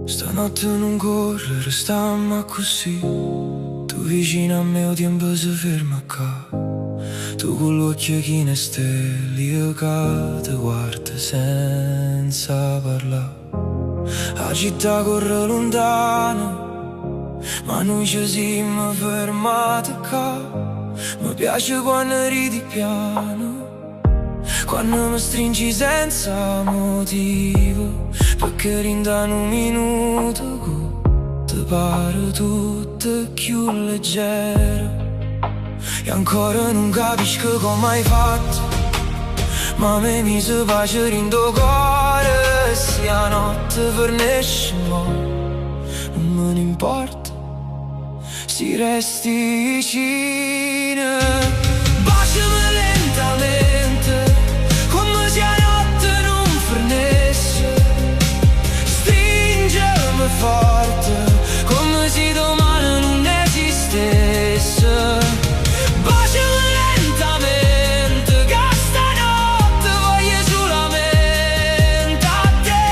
Stanotte non correre, stamma così. Tu vicino a me o tempo si ferma qua. Tu con l'occhio chino e stelle, io che ti guardo senza parlare. La città corre lontano, ma noi ci siamo fermati qua. Mi piace quando ridi piano, quando mi stringi senza motivo, perché rinda un minuto ti pare tutto più leggero. E ancora non capisco come hai fatto, ma me mi si pace rindo cuore. Sia notte per nessuno, non me ne importa, si resti vicino. Baciami lentamente, come se la notte non fornesse. Stringimi forte, come se domani non esistesse. Baciami lentamente, che stanotte voglio solamente a te,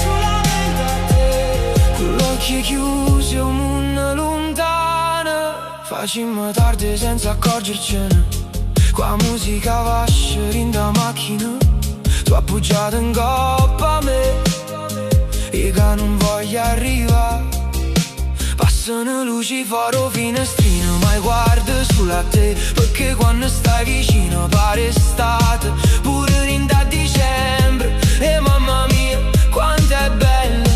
solamente a te. Con l'occhio chiusi un mondo lontano, facciamo tardi senza accorgercene. Qua musica va a scendere in da macchina, tu appoggiato in coppa a me, io che non voglio arrivare. Passano luci foro finestrino, ma guardo solo a te, perché quando stai vicino pare estate, pure in da dicembre. E mamma mia, quanto è bello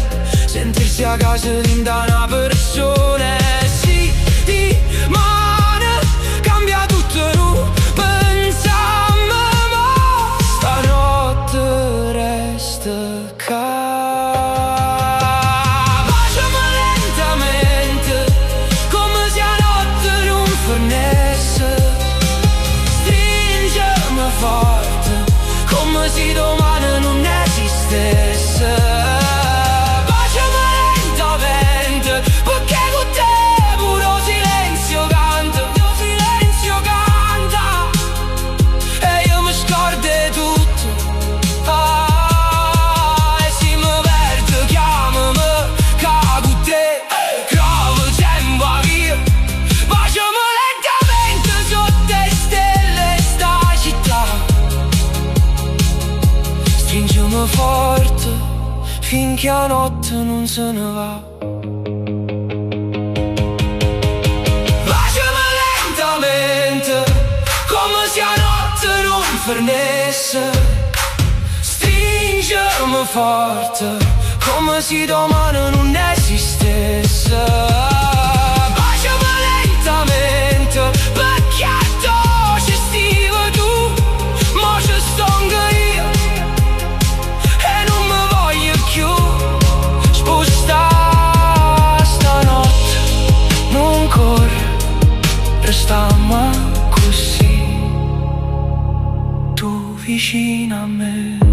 sentirsi a casa di una persona. Sì, di mano cambia tutto, non pensiamo, ma stanotte resta qua. Come se domani non esistesse. Baciami lentamente, perché con te puro silenzio canta. Io silenzio canta e io mi scordo tutto. E se mi perdo chiamami, che con te trovo tempo a via. Baciami lentamente sotto le stelle sta città. Stringimi forte finché la notte non se ne va. Baciami lentamente, come se la notte non fornesse. Stringimi forte, come se domani non esistesse. Baciami lentamente, perché tu ci stivi tu, ma ci sto anche io. Stanotte non corre, restiamo così, tu vicino a me.